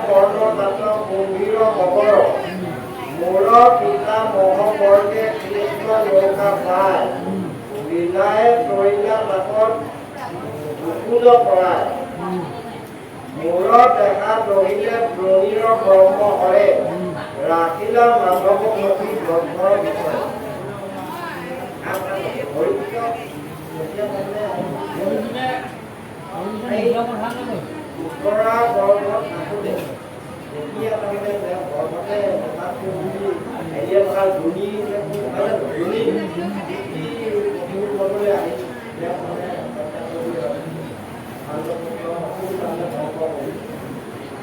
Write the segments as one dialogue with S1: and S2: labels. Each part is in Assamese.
S1: বর্ণদাত গম্ভীর মকর মোর পিতা মহাবর্গে কৃষ্ণ নৌকা পায় লীলায় তৈলা নাকত মুকুল পড়ায় মোর দেখা দহিলে দ্রোণীর ব্রহ্ম হরে রাখিলা মাধব নদী গ্রন্থর বিষয় উত্তৰা গৰ্ভত থাকোঁতে তেতিয়া তাৰমানে গৰ্ভতে হেৰিয়ে ভাল ধুনী ধুনী ল'বলৈ আহি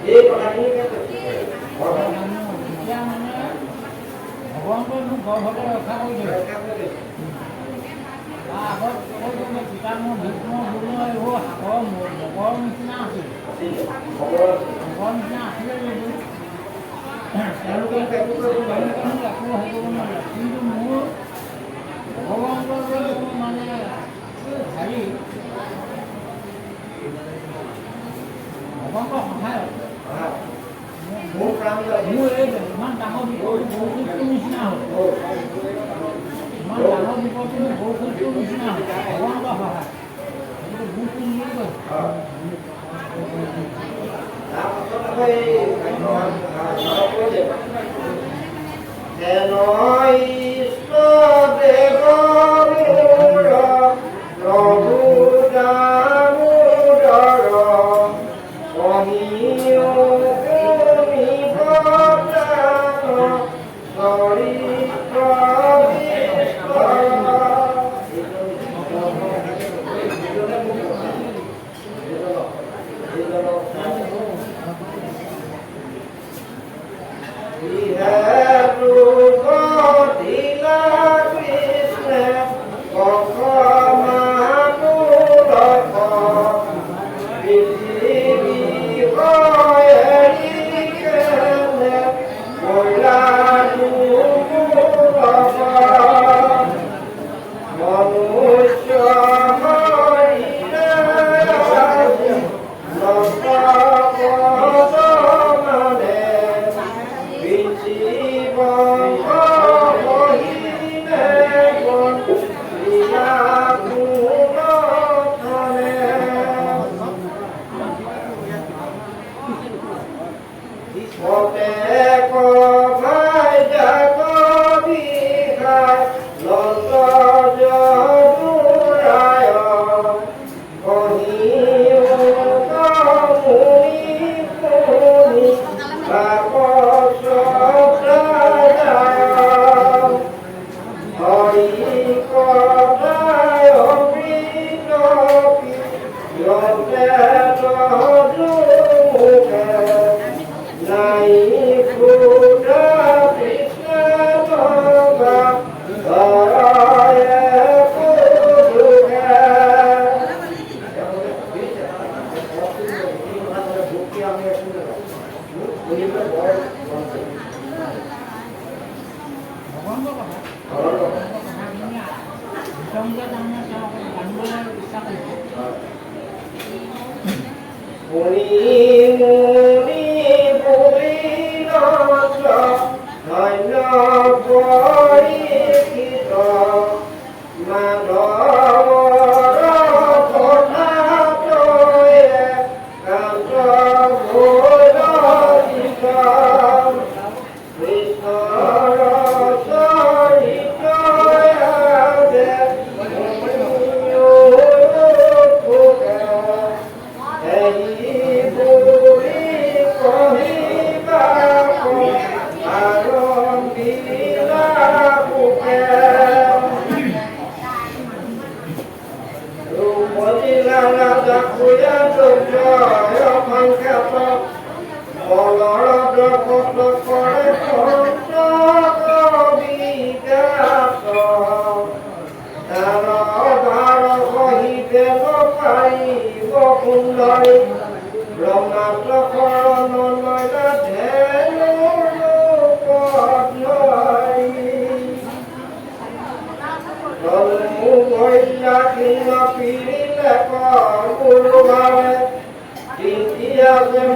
S1: এই কথাখিনিকে
S2: ভগৱানটোৱে মোক গৰ্ভতে ৰক্ষা কৰিছে আগত পিতা মোৰ ভীষ্ম এইবোৰ সাগৰ মগৰ নিচিনা আছিল মগৰ নিচিনা আছিলে তেওঁলোকে একো হেৰি কৰিব নোৱাৰে কিন্তু মোৰ ভগৱন্তৰ মানে হেৰি ভগৱন্তৰ সহায়ত মোৰ এই ইমান ডাঙৰ বিপদটো বৰষুণটোৰ নিচিনা হ'ল ইমান ডাঙৰ বিপদটো বৰষুণটোৰ নিচিনা হ'ল ভগৱন্তৰ সহায় সেইটো বহুত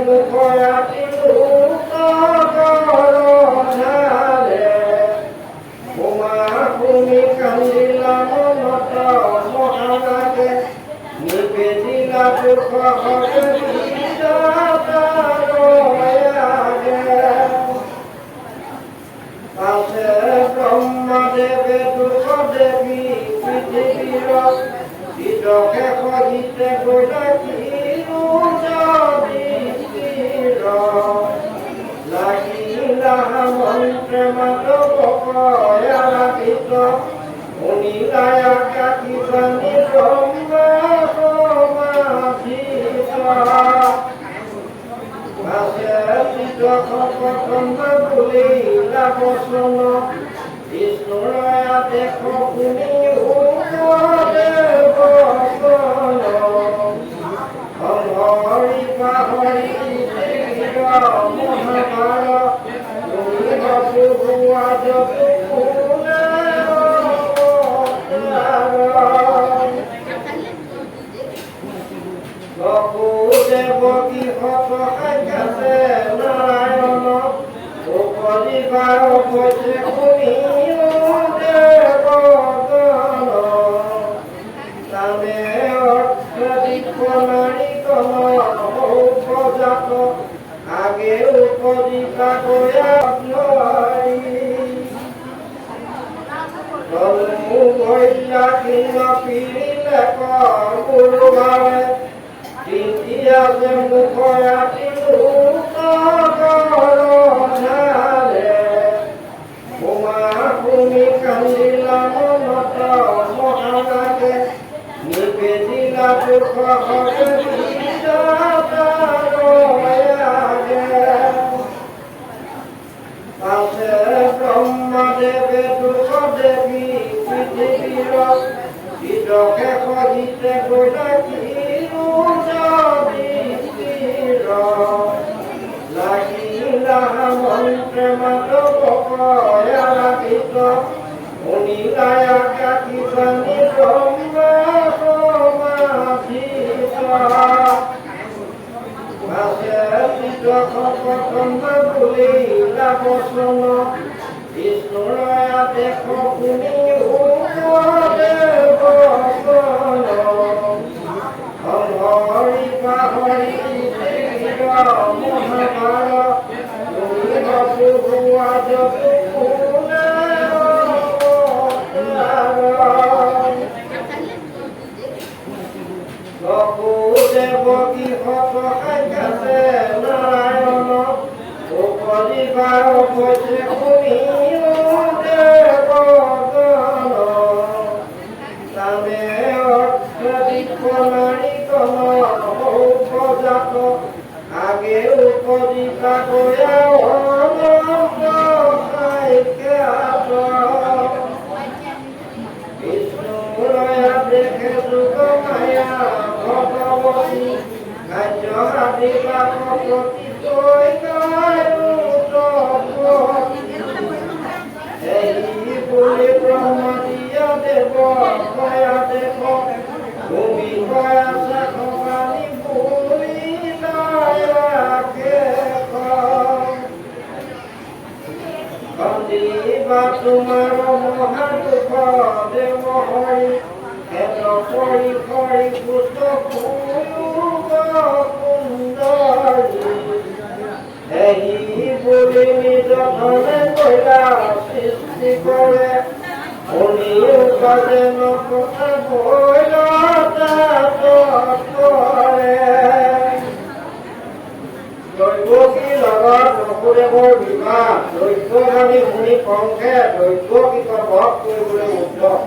S1: Mukhaya দিলা দুঃখ হবে পাশে ব্রহ্মদেবে দুঃখ দেবী পৃথিবীর বিদকে সহিতে গলা কি লাগিলা মন্ত্রে মাধব কয়ালিত অনিলায়া কাকি বাণী ব্রহ্মা সমাধিত বলিলা বচন বিষ্ণুরয়া দেখ শুনি হৰি পাহৰি মহাভাৰত তুমি বহুৱা দেৱকী সতকাছে নাৰায়ণ উপৰিবাৰ হৈছে শুনি দেৱগণ তানে অৰ্থদিক নাৰী উপজাত আগে উপজিতা গয়া পিৰিলে গুৰুবাৰে দ্বিতীয় যে মুখৰাতি উমা ভূমি কান্দিলা মনত মহানাগে নিবেদিলা দুখ হবে পাশে ব্রহ্মদেবে দুঃখ দেবী পৃথিবীর বিদকে সহিতে গলা কি লাগিলা মন্ত্রে মাধব কয়ালিত অনিলায়া কাকি বাণী ব্রহ্মা সমাধিত বলিলা বচন বিষ্ণুরয়া দেখ শুনি হৰি পাহৰি মহাভাৰত তুমি বহুৱা দেৱকী সতকাছে নাৰায়ণ উপৰিবাৰ হৈছে শুনি দেৱগণ তানে অৰ্থদিক নাৰী উপজাত আগে উপজিতা গয়া বিষ্ণুৰয়া দেখে যুগ মায়া ভগৱতী কাৰ্যবিলাক প্ৰতি বুলি ব্ৰহ্মদীয় দেৱ কয়া দেৱ ভূমি কয়া চাকবাণী বুলি বা তোমাৰ মহাদুখ দেৱ হৰি হেত কৰি কৰি পুত সুন্দৰী এহি বুলি নিজ ধনে কইলা সৃষ্টি কৰে শুনি উপাদে নকথা বইলা কৰে দৈৱকী লগত বসুদেৱৰ বিবাহ দৈত্যবাণী শুনি কংসে দৈৱকীক বধ কৰিবলৈ উদ্যম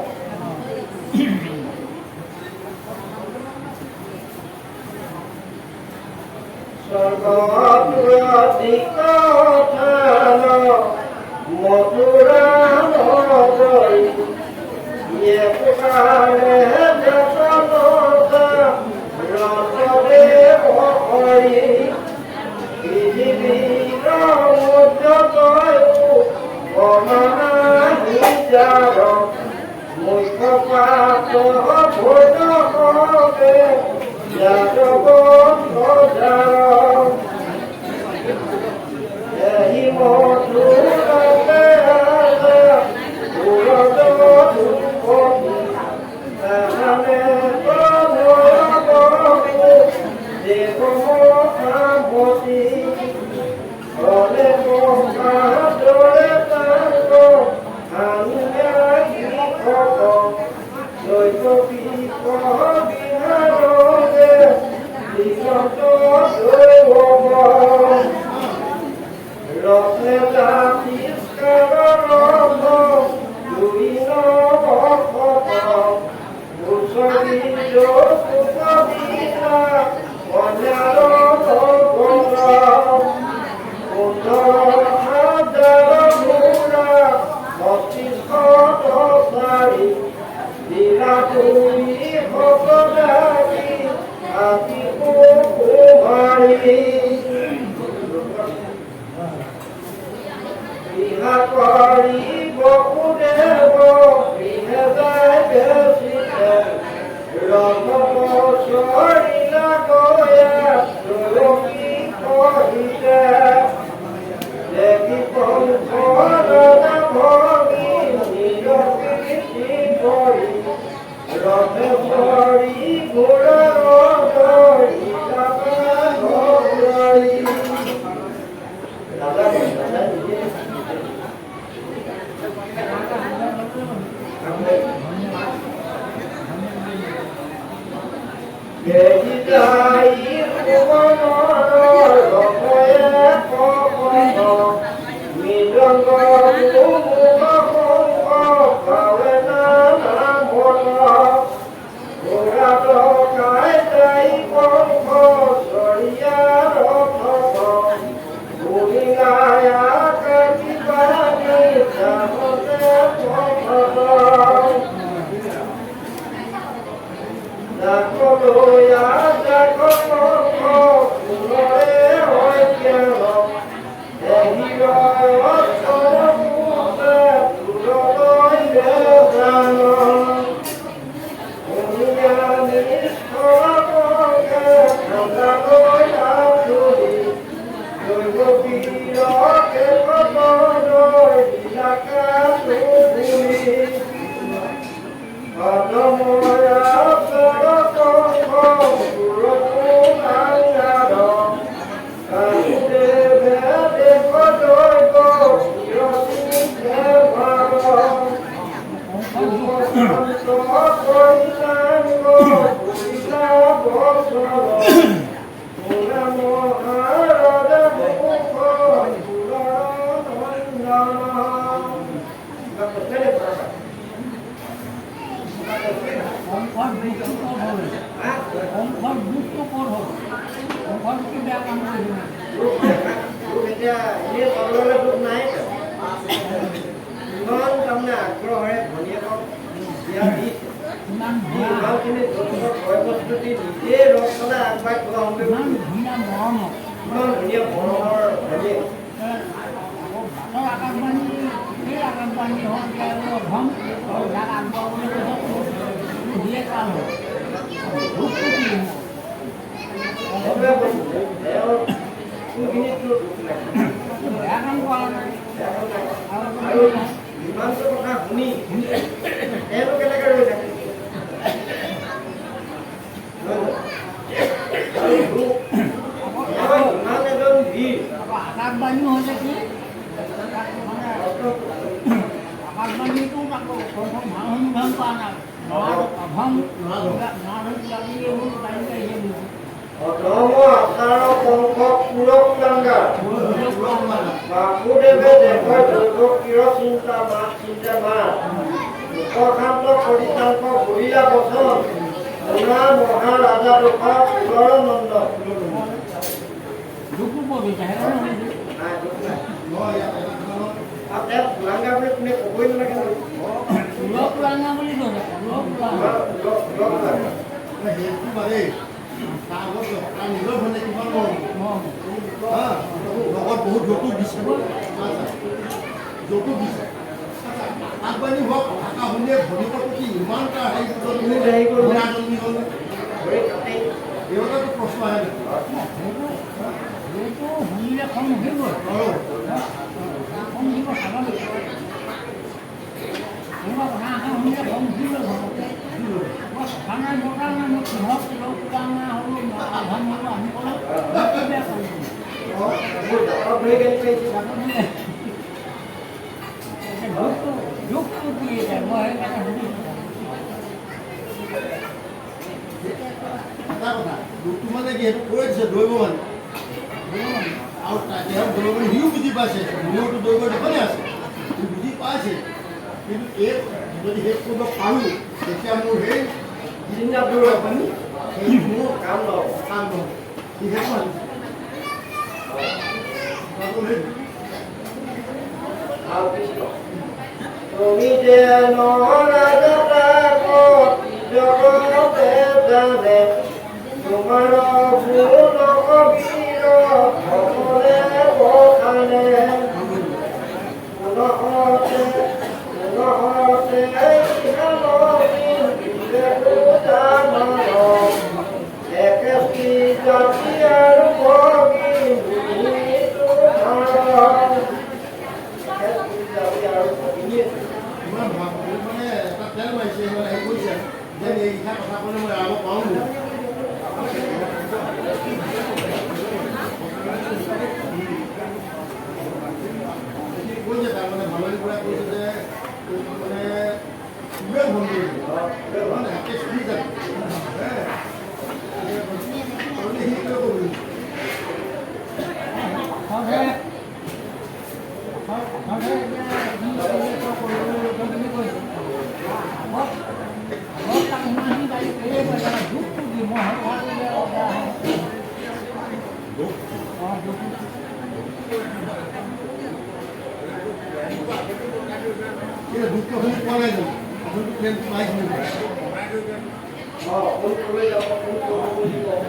S1: স্বৰ্গপুৰাধিকথান মথুৰা নগৰী ইয়ে পুকাৰে যতনতা ৰসদেৱ হৰি পৃথিৱীৰ উজ্জ্বলয়ো অনাহিজাৰ মুখ্যপাত ভোজ হবে যাদৱ এই মধুৰতে পুৰদ
S2: কি বেয়া কাম কৰিলোঁ
S1: দুখ এতিয়া এনেই ক'বলৈ দুখ নাই ইমান তাৰমানে আগ্ৰহেৰে ভনীয়েকক বিয়া দিছে
S2: ইমান ধুনীয়া
S1: ইমানখিনি যথেষ্ট ভয় প্ৰস্তুতি নিজে ৰদ চলাই আগবাঢ়ি যোৱা সম্ভৱ
S2: ইমান ধুনীয়া মৰমত
S1: ইমান ধুনীয়া মৰমৰ ভনীয়েক
S2: বাটৰ আকাশবাণী সেই আকাশবাণী হ'ল তেওঁলোকৰ অধম আৰু যাক আগবঢ়াবলৈ দিয়ে কাম হ'ল
S1: সেইটোৱে কৈছোঁ তেওঁৰ কোনখিনিততো দুখ নাই
S2: বেয়া কাম কৰা নাই
S1: আৰু ইমানটো কথা শুনি তেওঁ কেনেকৈ ৰৈ থাকে আৰু দুখ ইমান এজন বীৰ
S2: আকাশবাণী হৈছে কি মানে আকাশবাণীটো তাকো প্ৰথম ভাল অনুভৱ কৰা নাই অধম লাগি এইবোৰ পাৰিছে সেইবোৰ
S1: অধৰ্ম আচাৰ পংখ পুৰকাংগাৰ বাসুদেৱে দেশৰ দৈৱ কিৰ চিন্তা মাত লোকশান্ত পৰিতান্ত কৰিলা বচন সোণা মহাৰাজা দুখা পুৰৰ নন্দ
S2: দুখো পবিতা সেইকাৰণে
S1: নাই দুখ নাই আৰু তেওঁ পুৰাংগা বুলি কোনে ক'বই নালাগে
S2: পুৰাঙা বুলি কৈছে
S3: নিজৰ ভণ্টি কিমান লগত বহুত যৌতুক দিছে যৌতুক দিছে আগবাঢ়ি হওক থকা শুনিয়ে ভনীকৰ প্ৰতি ইমান এটা হেৰি জন্মি হ'ল দেউতাটো প্ৰশ্ন আহে
S2: সেইটো শুনিলে খং উঠিবই খং উঠিব স্বাভাৱিক কোনোবা কথা এষাৰ শুনিলে খং উঠিবই ঘৰতে মই কথা নাই দৰকাৰ নাই মই কিহক পুৰাঙা হ'লোঁ অধম হ'লোঁ আমি ক'লোঁ বেয়া কৰিছোঁ দুখটো কি এতিয়া মই সেইকাৰণে শুনিছোঁ
S3: এটা কথা দুখটো মানে কি সেইটো কৈ দিছে দৌৰিব মানে আৰু তেওঁ দৌৰিব সিও বুজি পাইছে মোৰতো দৌৰিব দেখনে আছে সি বুজি পাইছে কিন্তু এই যদি শেষ কৰিব পাৰোঁ তেতিয়া মোৰ সেই
S1: চিন্তা দূৰ আপুনি
S3: সেই মোৰ
S1: কাম লওক
S3: কাম নহয় সি সেইটো আনিছে
S1: আৰু কৃষ্ণ তুমি যেন ৰাজা জগতে জানে তোমাৰ গুণ কবীৰ সকলে বখানে পুনহতে একেষ্টি জাতি আৰু ভগী
S3: ইমান মানে এটা তেল মাৰিছে মানে হেৰি কৰিছে যেন এই লিখা কথা ক'লে মই আৰু পাওঁ কৈছে তাৰমানে ভালনি পৰা কৈছে যে মানে ইমান ভুল কৰিছে মানে হাতে চুৰি যায় দুঃখ শুনি পোৱা নাই জানো আপোনালোকে প্লেন পাইছিল
S1: ফোন কৰি যাব ফোন কৰিব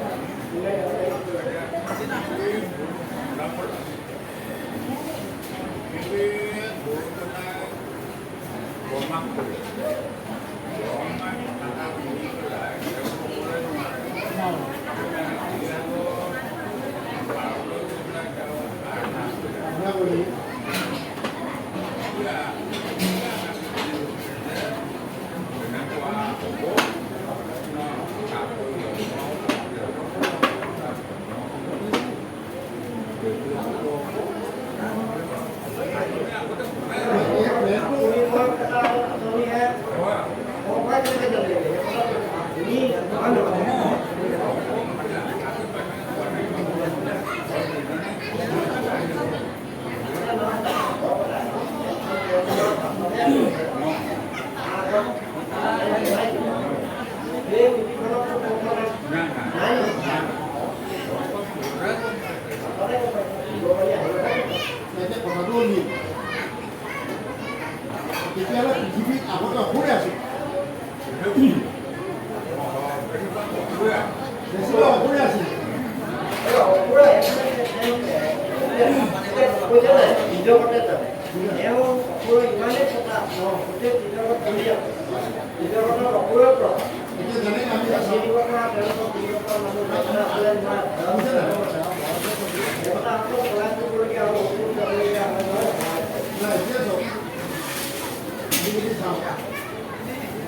S3: এতিয়া যেনেকৈ আমি আছোঁ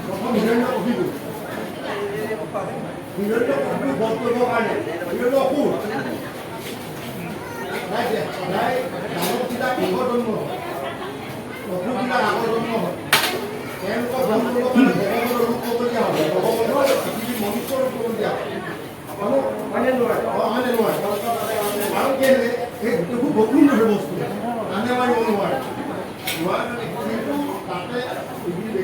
S3: প্ৰথম হিৰণ্য কবিটো বধ কৰিবৰ কাৰণে হিৰণ্য অসুৰ সদায় ডাঙৰ চিতা আগৰ জন্ম হয় অসুৰ চিতা আগৰ জন্ম হয় তেওঁলোকক বধ কৰিবৰ কাৰণে ভগৱানৰ ৰূপ ল'বলগীয়া হয় ভগৱানৰ পৃথিৱীৰ মনুষ্য ৰূপ ল'বলগীয়া হয় মানে নোৱাৰে কাৰণ কেলে এই গোটেইবোৰ বকুল নহয় বস্তু আনে মাৰিব নোৱাৰে নোৱাৰে কিন্তু তাতে যিখিনি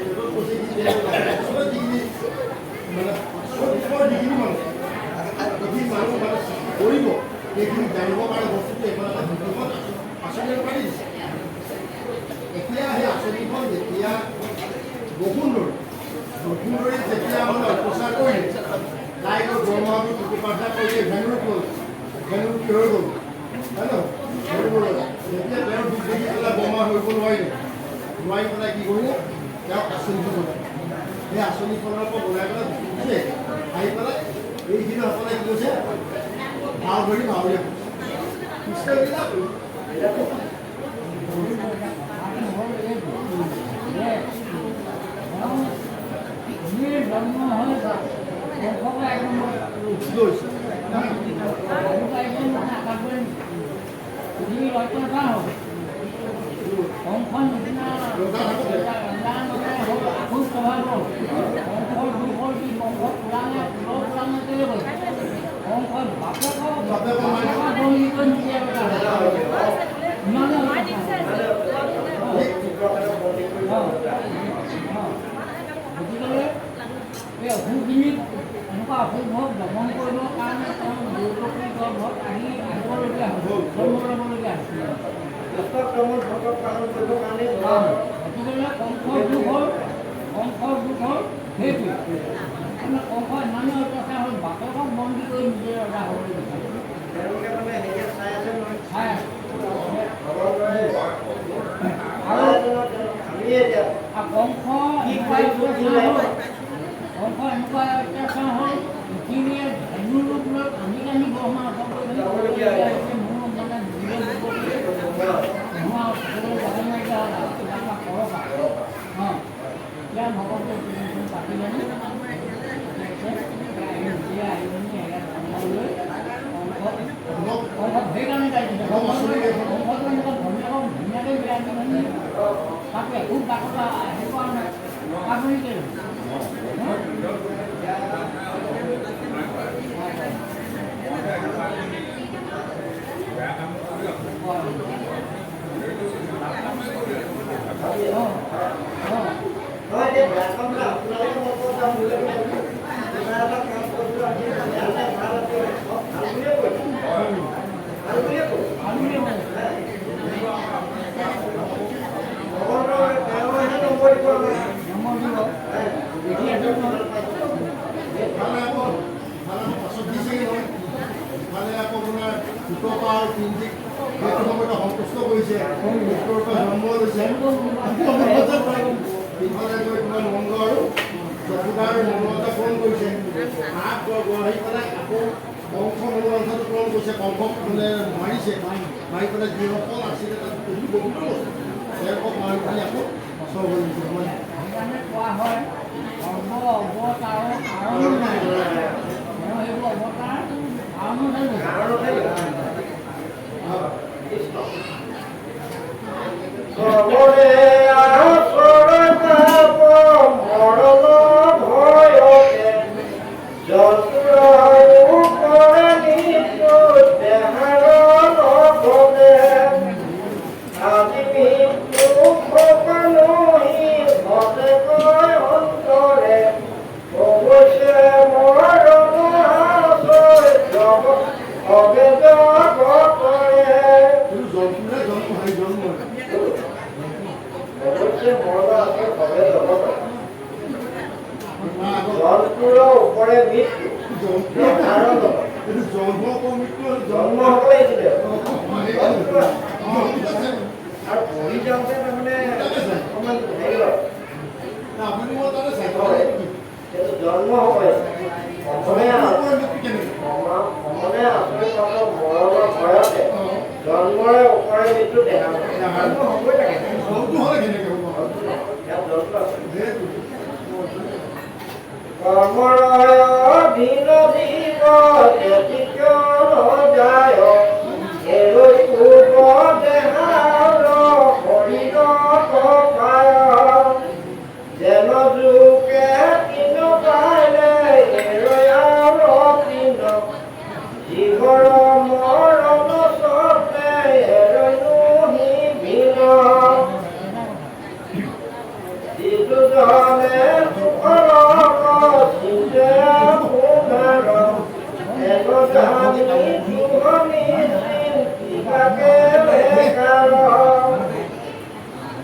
S3: মানে যিখিনি মানুহ মানে কৰিব সেইখিনি জানিবৰ কাৰণে বস্তুটো এইফালে ভিডিঅ'খন আঁচনিৰ পাৰি দিছে এতিয়া সেই আঁচনিখন যেতিয়া বসুন্ধৰী যেতিয়া মানে অত্যাচাৰ কৰিলে লাইটৰ দৰমহাটো টুকুপাঠা কৰিলে ভেঙুৰ গ'ল ভেঙুৰ কি হৈ গ'ল হয় ন যেতিয়া তেওঁৰ দুখ দেখি পেলাই বোমা হৈ গ'ল নোৱাৰি পেলাই কি কৰিলে তেওঁ আঁচনিখন বনাই সেই আঁচনিখনৰ পৰা বনাই পেলাই দিছে আহি পেলাই এইখিনি সকলে কি কৈছে ভাও ধৰি ভাৱৰীয়া
S2: গতিকে এই অসুৰখিনিক এনেকুৱা অসুৰবোৰক দমন কৰিবৰ কাৰণে তেওঁ দুৰ্গতি গৰ্ভত আহিবলগীয়া হ'ব জন্ম ল'বলগীয়া হৈছিল গতিকে কংসৰ দুখ হ'ল সেইটোৱে মানে কংস ইমানেই অত্যাচাৰ হ'ল বাপেকক বন্দী কৰি নিজে ৰজা হ'বলৈ বিচাৰে কংস এনেকুৱা অত্যাচাৰ হ'ল পৃথিৱীয়ে ধেনু ৰূপ লৈ কান্দি কান্দি ব্ৰহ্মা তাকে খুব ডাকতা এনেকুৱা আপুনি সন্তুষ্ট কৰিছে জন্ম লৈছে ইফালে গৈ তোমাৰ মংগ আৰু চকুদাৰ মনোৰঞ্জন পূৰণ কৰিছে হাত গঢ়ি পেলাই আকৌ কংস মনোৰঞ্জনটো পূৰণ কৰিছে কংসক মানে মাৰিছে মাৰি পেলাই যিসকল আছিলে তাত বহুত তেওঁলোকক মাৰি পেলাই আকৌ চব হৈ গৈছে সেইকাৰণে কোৱা হয় অৱতাৰৰ কাৰণ নাই সেইবোৰ অৱতাৰ
S1: জন্তুৰ ওপৰে মৃত্যু কাৰণ
S2: এইটো জন্ম মৃত্যু
S1: জন্ম হ'ব লাগিছিলে
S2: অঁ
S1: আৰু পঢ়ি যাওঁতে তাৰমানে অকণমান হেৰি হয়
S2: আপুনি মই তাতে চাই
S1: সেইটো জন্ম হ'ব লাগিছিলে অসমীয়া
S2: কেনেকৈ
S1: আচৰিত মৰণৰ ভয়তে জন্মৰে ওপৰে মৃত্যু দেখা জন্ম হ'বই লাগে
S2: জন্তু হ'লে কেনেকৈ হ'ব
S1: ইয়াত জন্তু আছে
S2: সেইটো
S1: কৰ্মৰয় দিন জীৱ ব্যতিক্ৰ যায় এলৈ পূৰ্ব দেহাৰ শৰীৰ পায় যেন যুকে তিন পাইলে এৰয়াৰ তিন জীৱৰ মৰণ স্বপ্নে এৰয়ো ভিন যিজনে সুখৰ চিন্তে পুনৰ এগজানি সুহনি চিন্তিকাকে বেকাৰ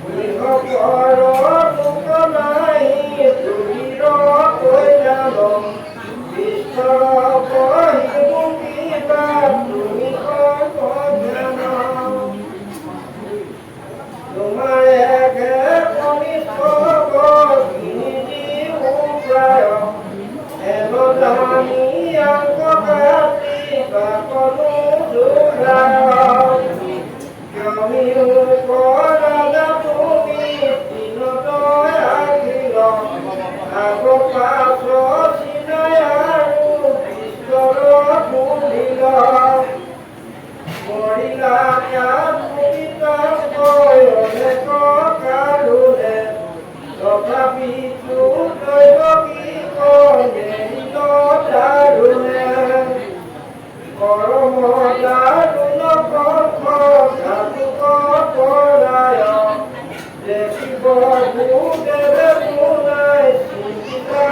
S1: গৃহপৰ দুখ নাই তুলিৰ কৈলাল বিস্তৰ বহিব কিবা তুমি জ্ঞান তোমাৰ একে কনিষ্ঠ কিনি প্ৰায় এগজানি অংক কাটি বাকলো যোগায় কিয়মিও কৰা তুমি দিনতই আহিল আগৰ পাছৰ চিনাই আৰু পিছৰ খুলিল মৰিলা অনেক কাৰোনে তথাপিতো দৈৱ কি কণিল দাৰুণে কৰ্ম দাৰুণ কৰ্ম ঘাতুক পৰায় দেখিব ভূদেৱে শুনাই চিন্তা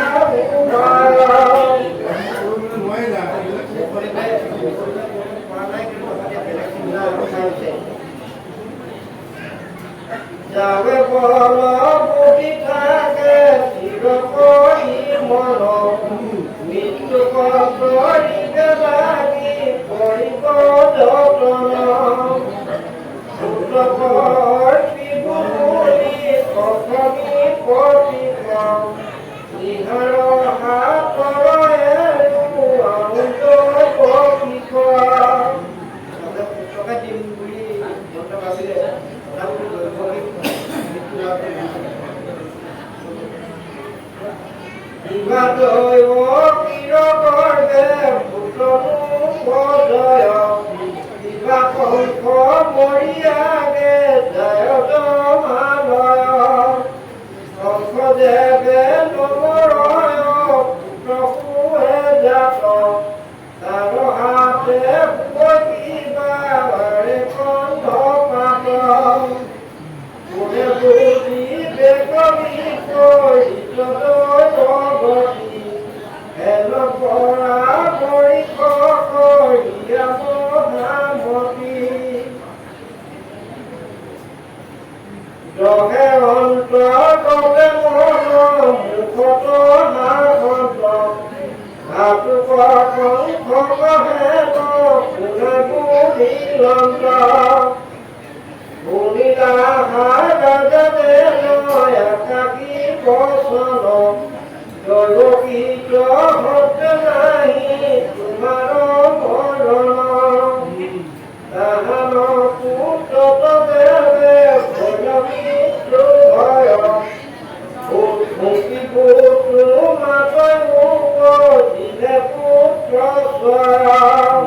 S1: যাৱে বল বুদ্ধি থাকে চিৰকৰি মন মৃত্যু কৰিবে লাগি কৰিব যতন সূত্ৰকৰ ত্ৰিভুলি কথমি প্ৰতিক নিহাৰ হাতৰ এৰু আউজ প্ৰতিক পুস্তকে দিম বুলি মন্ত্ৰ ভাবিলে দৈৱ কিৰ গৰ্ভে পুত্ৰনো পদয় কিবা কংস মৰিয়াগে জয় জমালয় কংসদেৱে নমৰয় পুত্ৰসুহে জাত তাৰ হাতে কিবা কণ্ঠ পাত কোনে বুদ্ধি বেগমি ভগতি হেল পৰা পৰীক্ষ কৰিয়া মহামতি দহে অন্তৰ্গতে মন মুখত হাসত ভাতুক কংস হেত কোনে বুদ্ধি লন্ত শুনিলা হাজে একাকী বচন দৈৱকীত সত্য নাহি তোমাৰ মৰণ তাহান পুত্ৰ দেৱে ভৈৰৱীত্ৰ ভয় মুক্তি পুত্ৰ মাতৈ মোক দিলে পুত্ৰ স্বয়ং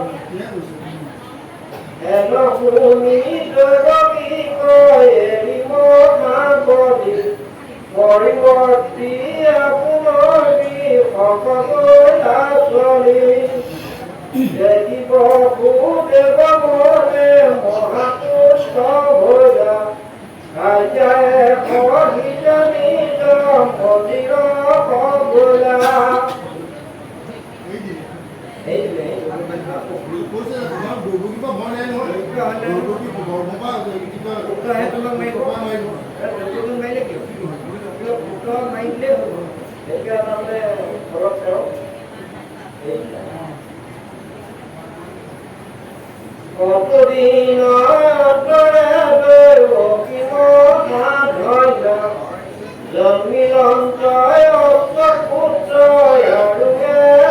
S1: হেন শুনি দৈৱকী কয় এৰি মহাবলী পৰিৱৰ্তী আপোনাৰ সকলোচলি দেখিব সুদেৱ মনে মহাপুষ্ট ভোজা কাৰ্যায়ে সহিত নিজ মন্দিৰ ভগোলা কতদিন অন্তৰে দৈব কিমান ধন্য জন্মিলন্তয় পুত্ৰ আৰু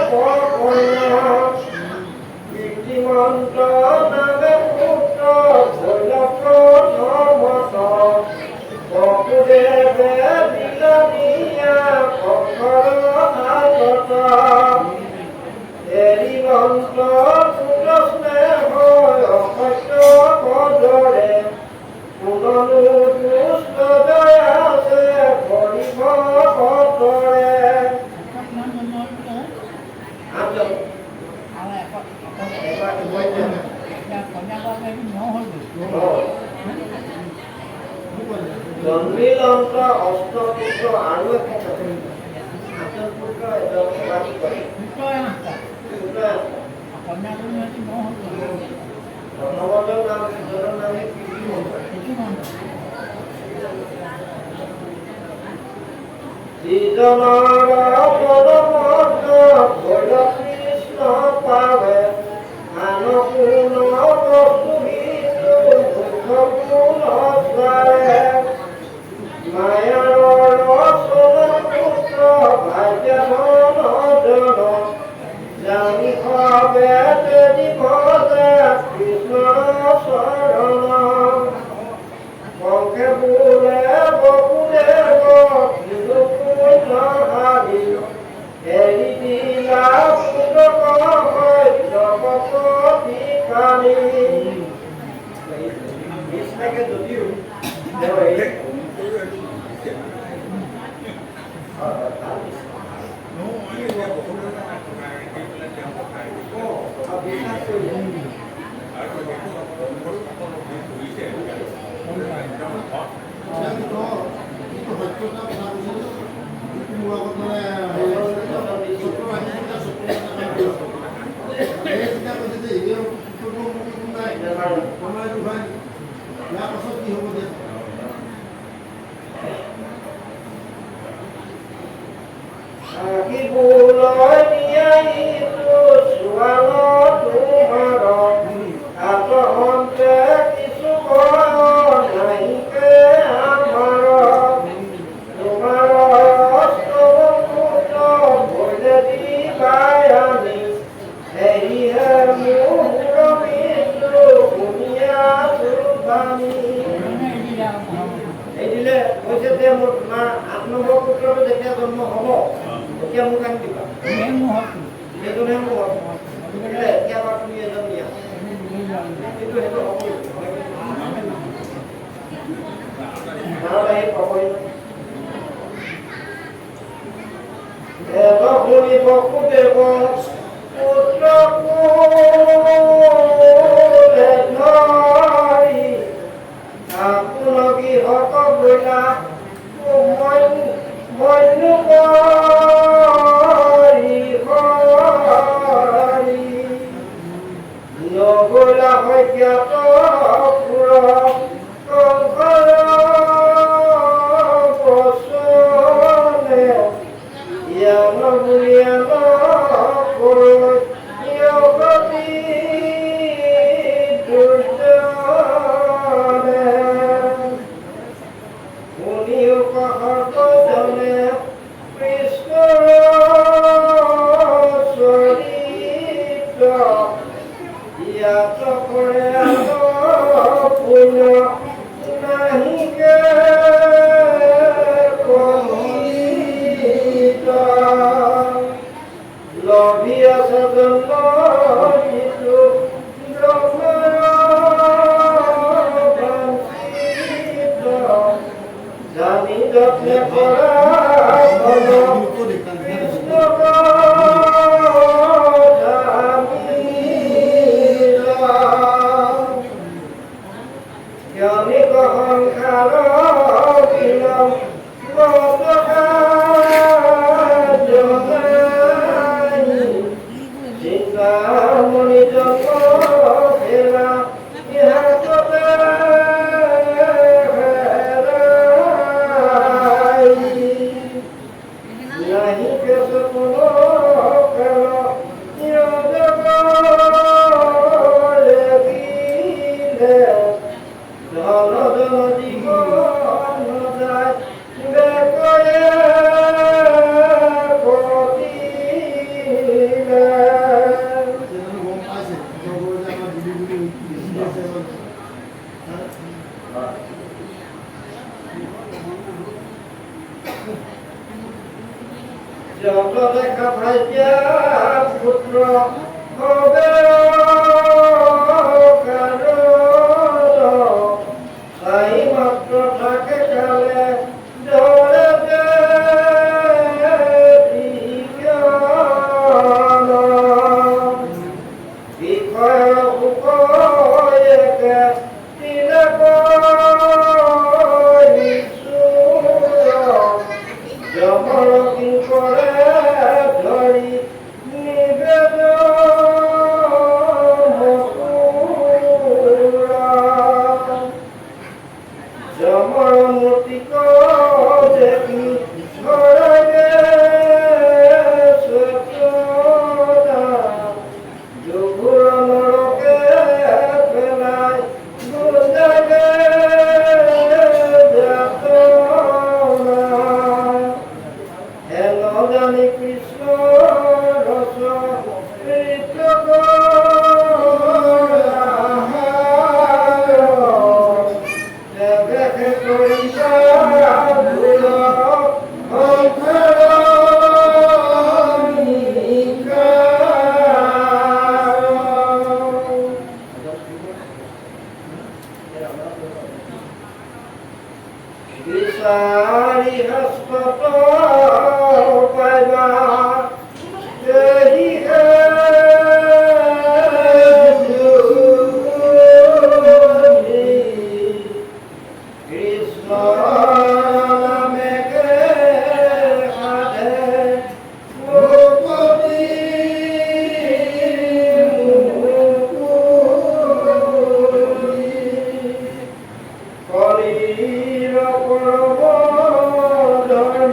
S1: কন্যা কীৰ্তিমন্ত নামে পুত্ৰ ধৈল প্ৰথমত বসুদেৱে দিলনীয়া অক্ষৰ হাতত এৰিবন্ত পুত্ৰ স্নেহ অসত্য পদৰে পুনৰু দুষ্ট দয়াছে কৰিব পতৰে জন্মিলন্ত অষ্টপুত্ৰ আৰু এখন আঠজন পুত্ৰ এজন সমাধি কৰে প্ৰথমজন নাম দুজনৰ নামে যিজনৰ পদমত ভৈল কৃষ্ণ পাৱে আনপূৰ্ণ বস্তু বিষ্ণু মুখগুণ স্বাৰে মায়াৰ ৰচন পুত্ৰ ভাগ্যৱান জন জানি ভাৱে দিবতে কৃষ্ণৰ চৰণ কংসে বোলে বসুদেৱ হাৰি এৰি দিলা পুত্ৰ জগতী কৃষ্ণকে যদিও সংসাৰ যত দেখা ভাইয়া পুত্র হবে তাই মাত্র থাকে কালে জলে বিষয় উপয়কে তিলক যমর করে ধরি নিবেদ যমর মূর্তি দেখি ঘরে যোগুর নরকে ফেলায় গুঞ্জাগে হেন জানি কৃষ্ণ রস দেখে করিতা বিচারি হাসপাতাল পাইবা কৃষ্ণ নামে সাধে মুক্তি কলির পরম ধর্ম জন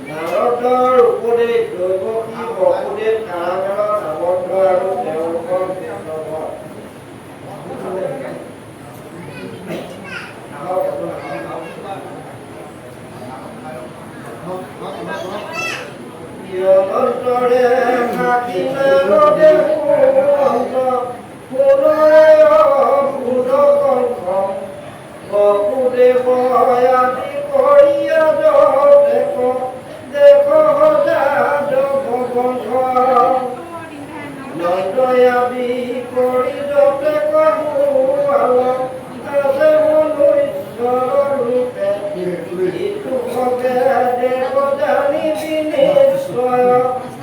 S1: নাৰদৰ উপদেশ দৈৱকী বসুদেৱ কাৰাগাৰত আবদ্ধ আৰু তেওঁলোকৰ অনন্তৰে থাকিলে ৰদে পুনৰে অভুত কণ্ঠ বসুদেৱ আদি কৰিয়া দেখ দেখ ভগবন্ধ নন্দয়াবি কৰি যতে কহুৱাল আছে মনো ঈশ্বৰ ৰূপে ইটো ভগে দেৱ জানিবি নিশ্চয়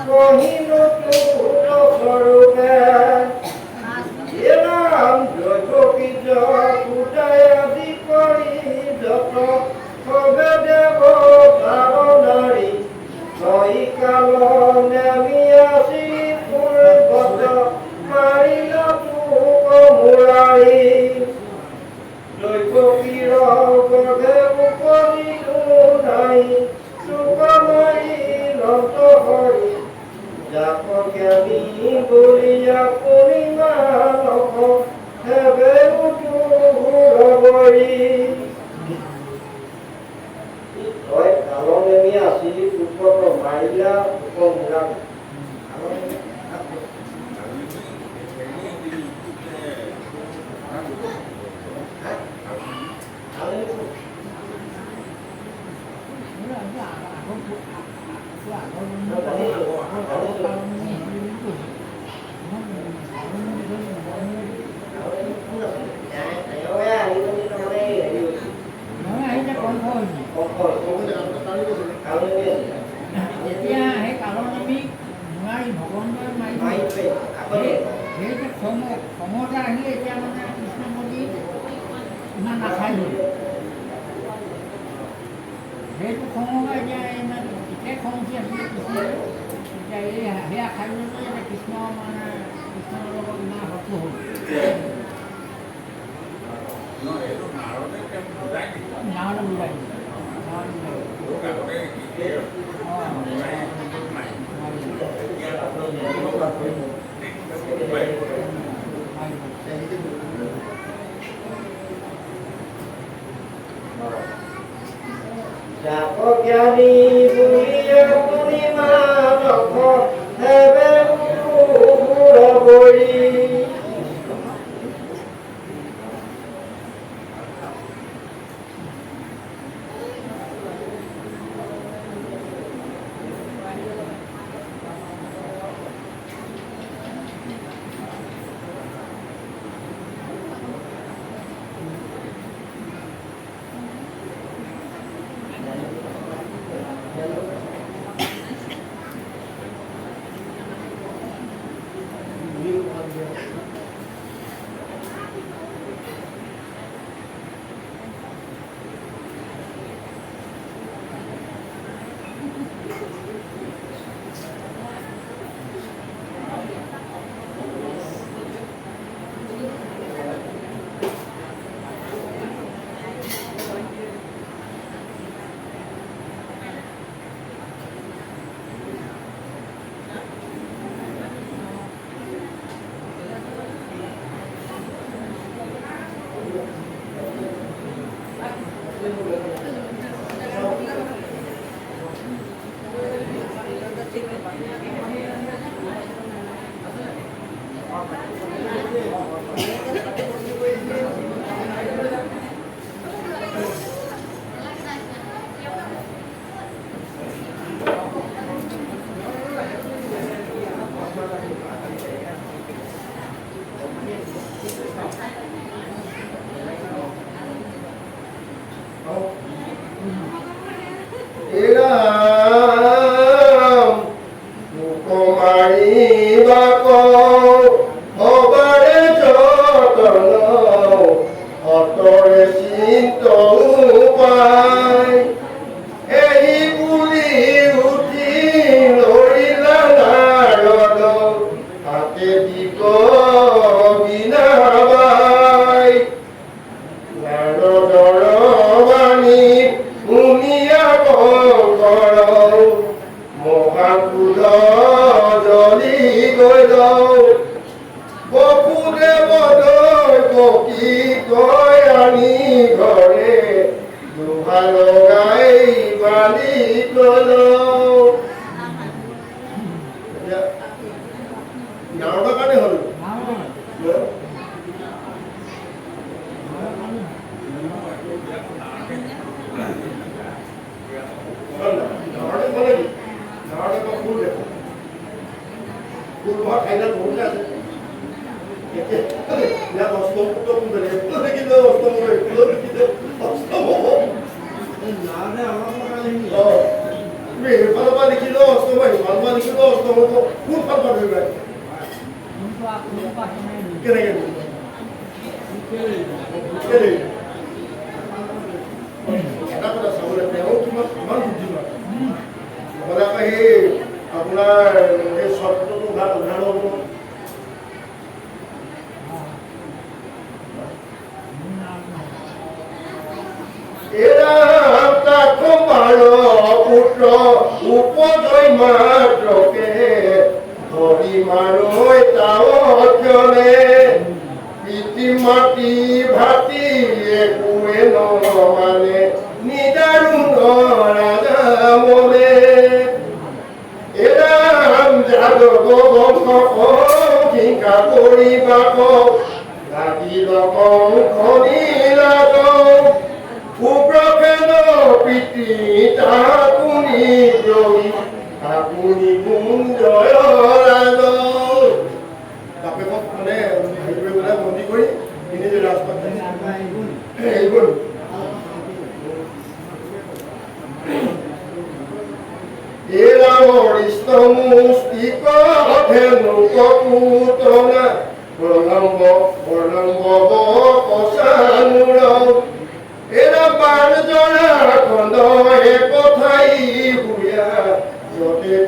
S1: কহিনো তোৰ স্বৰূপে নাম জৈৱকীজ পূজাই আদি কৰি যত সবে দেৱ নাৰী ছয় কাল নামি আসি পূৰ্বত মাৰিল তোক মুৰাৰী দৈৱকীৰ গৰ্ভে উপৰিলো নাই তোক মাৰি নত হৰি জাপ জ্ঞানী বলিয়া পৰিমাণক হেবে উঠুৰবৰী তই কালনেমি আছিলি পুত্ৰক মাৰিলা তোক মুৰাৰী
S4: এতিয়া সেই কালৰ আমি নোৱাৰি ভগৱানৰ মাৰি সেই ক্ষমতা আহিলে এতিয়া মানে কৃষ্ণমতী ইমান নাখায় সেইটো ক্ষমতা এতিয়া ইমান খং উঠি আছিলে কৃষ্ণৰ এতিয়া এই সেয়া খাই পেলাই এতিয়া কৃষ্ণ মানে কৃষ্ণৰ লগত ইমান শত্ৰু হ'ল নাৱলৈ বুজাই
S1: জ্ঞানী বুলিয়ে পূৰ্ণিমা হেবে বুঢ়ী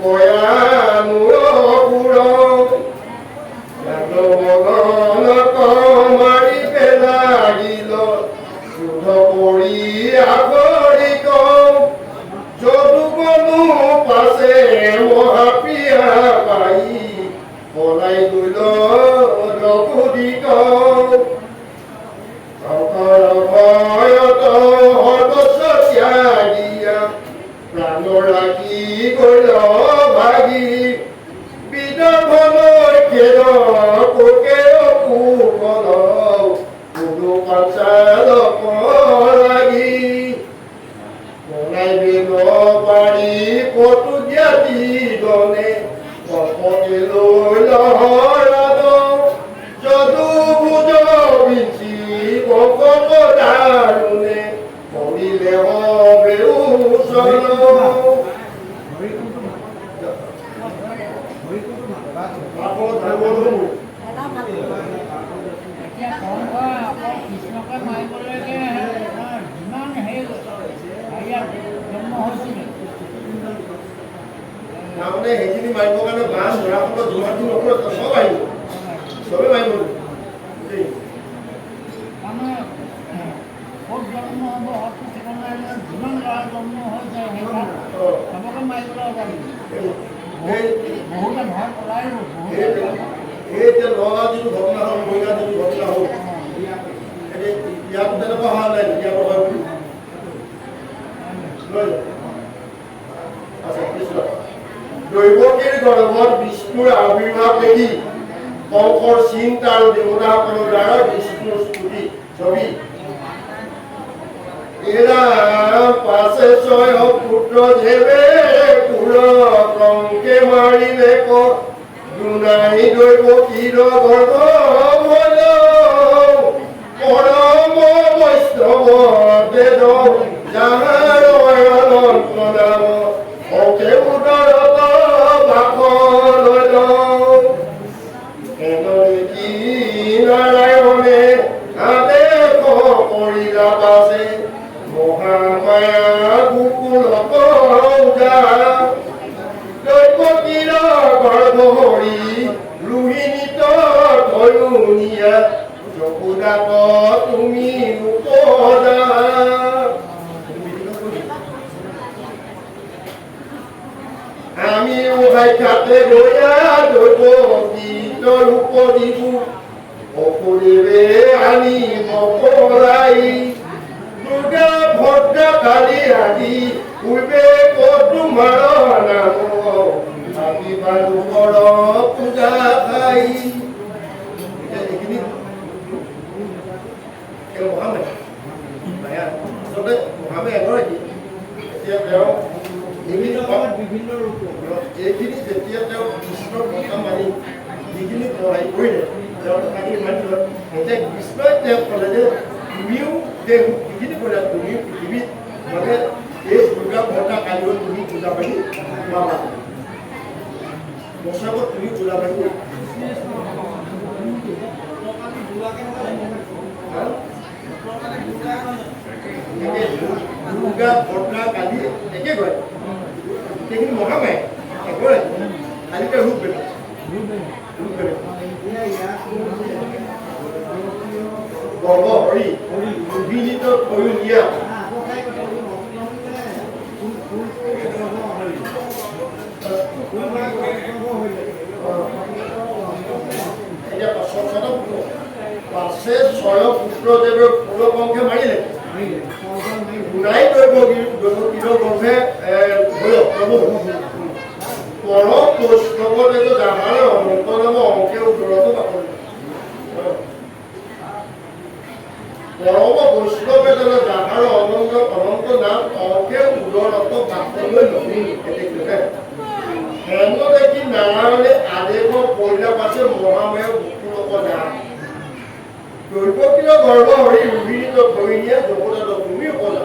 S1: কয়া মূৰ মগনক মাৰি পেলাগিল শুদ্ধ কৰি আগৰি যদুকনো পাছে মহাপ্ৰিয়া পাই পলাই গল দ্ৰৌপদী ভয়ত সৰ্বস্ব ত্যাগিয়া প্ৰাণ ৰাখি গল ভাগি বিদৰ্ভলৈ খেল পোকে কুকল কোনো পাচাল লাগি পলাই বিল পাৰি কটু জ্ঞাতি দনে কপতি লৈ লহৰাদ যদু ভুজ বিচি কপত দাৰুণে কৰিলে বেউচল
S4: এতিয়া কম হয় আকৌ কৃষ্ণকে মাৰিবলৈকে যিমান হেৰি ইয়াত জন্ম হৈছিলে
S1: তাৰমানে সেইখিনি মাৰিবৰ কাৰণে বাছ ধৰাসকলৰ যোগাৰটো নকৰে চব আহিব চবেই মাৰিব
S4: তাৰমানে ক'ত জন্ম হ'ব হয়তো ঠিকনা নাই যিমান ল'ৰা জন্ম হৈ যায় সেইবিলাক চবকে মাৰিবলৈ হ'ব বহুতে ভয় পলাই
S1: এই যে নগাঁও যিটো ঘটনা হ'ল মৰিগাঁও যিটো ঘটনা হ'ল ইয়াতো তেনেকুৱা হোৱা নাই ইয়াতো হয় বুলি দৈৱকীৰ গৰ্ভত বিষ্ণুৰ আৱিৰ্ভাৱ দেখি কংসৰ চিন্তা আৰু দেৱতাসকলৰ দ্বাৰা বিষ্ণুৰ স্তুতি ছবি এৰা পাছে ছয় পুত্ৰ যেবে কুল কংকে মাৰিলে দুনাই দৈৱকীৰ গৰ্ভ ভল পৰম বৈষ্ণৱ বেদ যাহাৰ অনন্ত নাম অকে উদৰত বাসলৈ কি নাৰায়ণে আদেশ কৰিলা পাছে মহামায়া গোকুলত দৈৱকীৰ গৰ্ভ হৰি ৰোহিণীত ধৰুণীয়া যশোদাত তুমি উপদা আমি সাক্ষাতে গয়া দৈৱকীত ৰূপ দিবু অসুৰেৰে আনি মকৰাই দুৰ্গা ভদ্ৰা কালী আদি পূৰ্বে তোমাৰ নাম ভাবিবা লোকৰ পূজা খাই এইখিনি আচলতে মহামে এগৰাকী এতিয়া তেওঁ বিভিন্ন ৰূপ এইখিনি যেতিয়া তেওঁ কৃষ্ণৰ কথা মানি যিখিনি সহায় কৰিলে তেওঁ কথাখিনি মানি লয় এতিয়া কৃষ্ণই তেওঁক ক'লে যে তুমিও যিখিনি ক'লে তুমিও পৃথিৱীত মানে এই দুৰ্গা ভদ্ৰা কালিও তুমি পূজা পাৰি পাবা বছৰত তুমি পূজা পাৰি দুৰ্গা ভদ্ৰা কালি একে কয় সেইখিনি মহামায়া এগৰাকী কালিকা ৰূপ বেলেগ গৰ্ভ হৰি ৰোহিণীত ধৰুণীয়া এতিয়া পাছে ছয় পুত্ৰ দেৱে পুৰকংকে মাৰিলে দুনাই দৈৱকীৰ গৰ্ভে প্ৰভু পৰম বৈষ্ণৱ যাহাৰ অনন্ত নাম অংকে উদৰতো বাকৰি পৰম বৈষ্ণৱে যাহাৰ অনন্ত নাম অংকে উদৰত বাকলৈ হেন দেখি নাৰায়ণে আদেশ কৰিলা পাছে মহামায়া গোকুলক যা দৈৱকীৰ গৰ্ভ হৰি ৰোহিণীত ধৰুণীয়া যশোদাত তুমি উপজা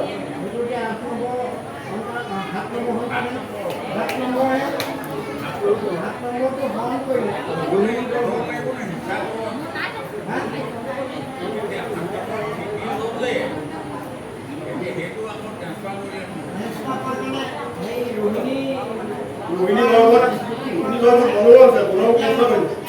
S1: ৰোহিণী গৰ্ভত মনোৰম আছে মনোৰম কেনেকুৱা কৰিছে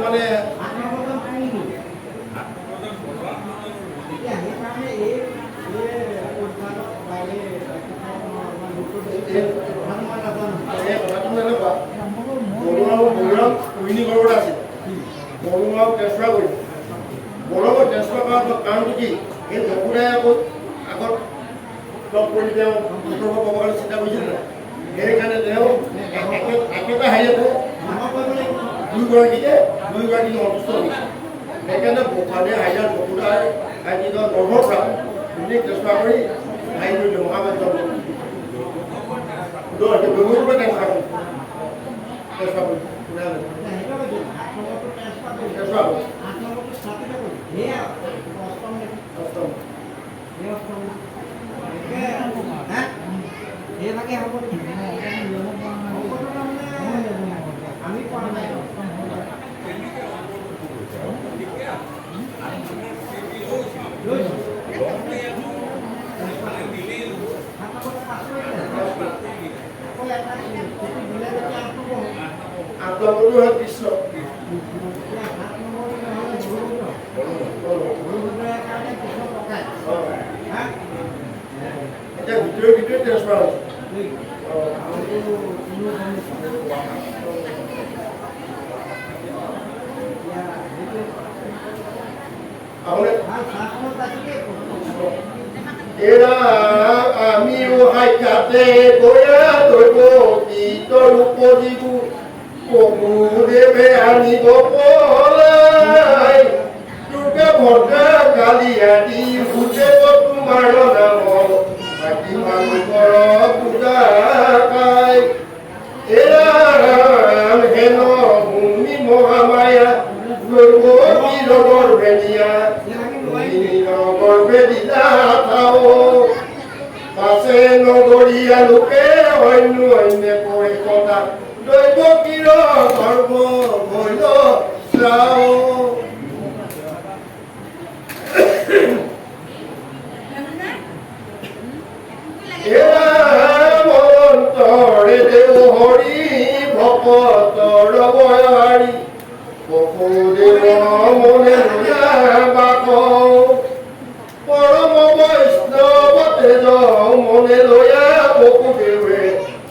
S1: মানে ৰোহিণী গৰ্ভত আছিল বৰুৱাও ট্ৰেন্সফাৰ কৰিছে বৰুৱাক ট্ৰেন্সফাৰ কৰাৰ কাৰণটো কি এই জকুদাই আকৌ আগত লগ কৰি তেওঁ পুত্ৰক পাবৰ কাৰণে চিন্তা কৰিছিল নাই সেইকাৰণে তেওঁ একেটা হেৰিয়াতে দুয়োগৰাকীকে সন্তুষ্ট কৰিছে সেইকাৰণে ভূপালে হাইজাৰ জকুদাৰ নিজৰ গৰ্ভৰ পৰা ৰোহিণীক ট্ৰেন্সফাৰ কৰি হাই কৰিলে মহাবাদ্য ব্যৱহাৰ পৰা ট্ৰেন্সফাৰ কৰি কৃষ্ণ এতিয়া ভিতৰে ট্ৰেন্সফাৰ হৈছে এরা আমিও হাইকাতে গয়া দৈব গীতর উপজীবু দেবে আনিব পলাই দুর্গা ভদ্রা কালিয়াটি উঠেব তোমার নাম বাকি মানুষর পূজা পায় এরা হেন ভূমি মহামায়া দৈব বীরগর ভেলিয়া গর্ভে দিলা থাও পাশে নগরীয়া লোকে অন্য পরে কথা দৈব কির গর্ভ হইল শ্রাও এরা মন্তরে দেও হরি ভকতর বয়ারি বকুদেব মনে বাক পরম বৈষ্ণব তেজ মনে লয়া বকুদেবে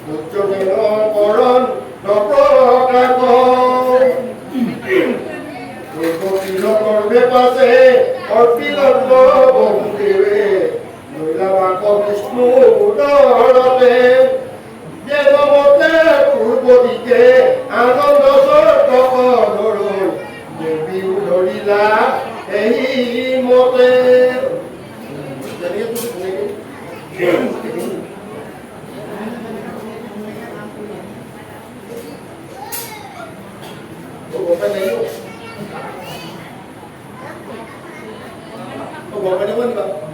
S1: উচ্চদিন করণ প্রকাশ গর্ভে পাশে অর্পিল বকুদেবে লইলা বাক বিষ্ণু উদরতে দেবমতে পূর্ব দিকে আনন্দ সর্তক ধরুন দেবী ধরিলা এই মতে Bapak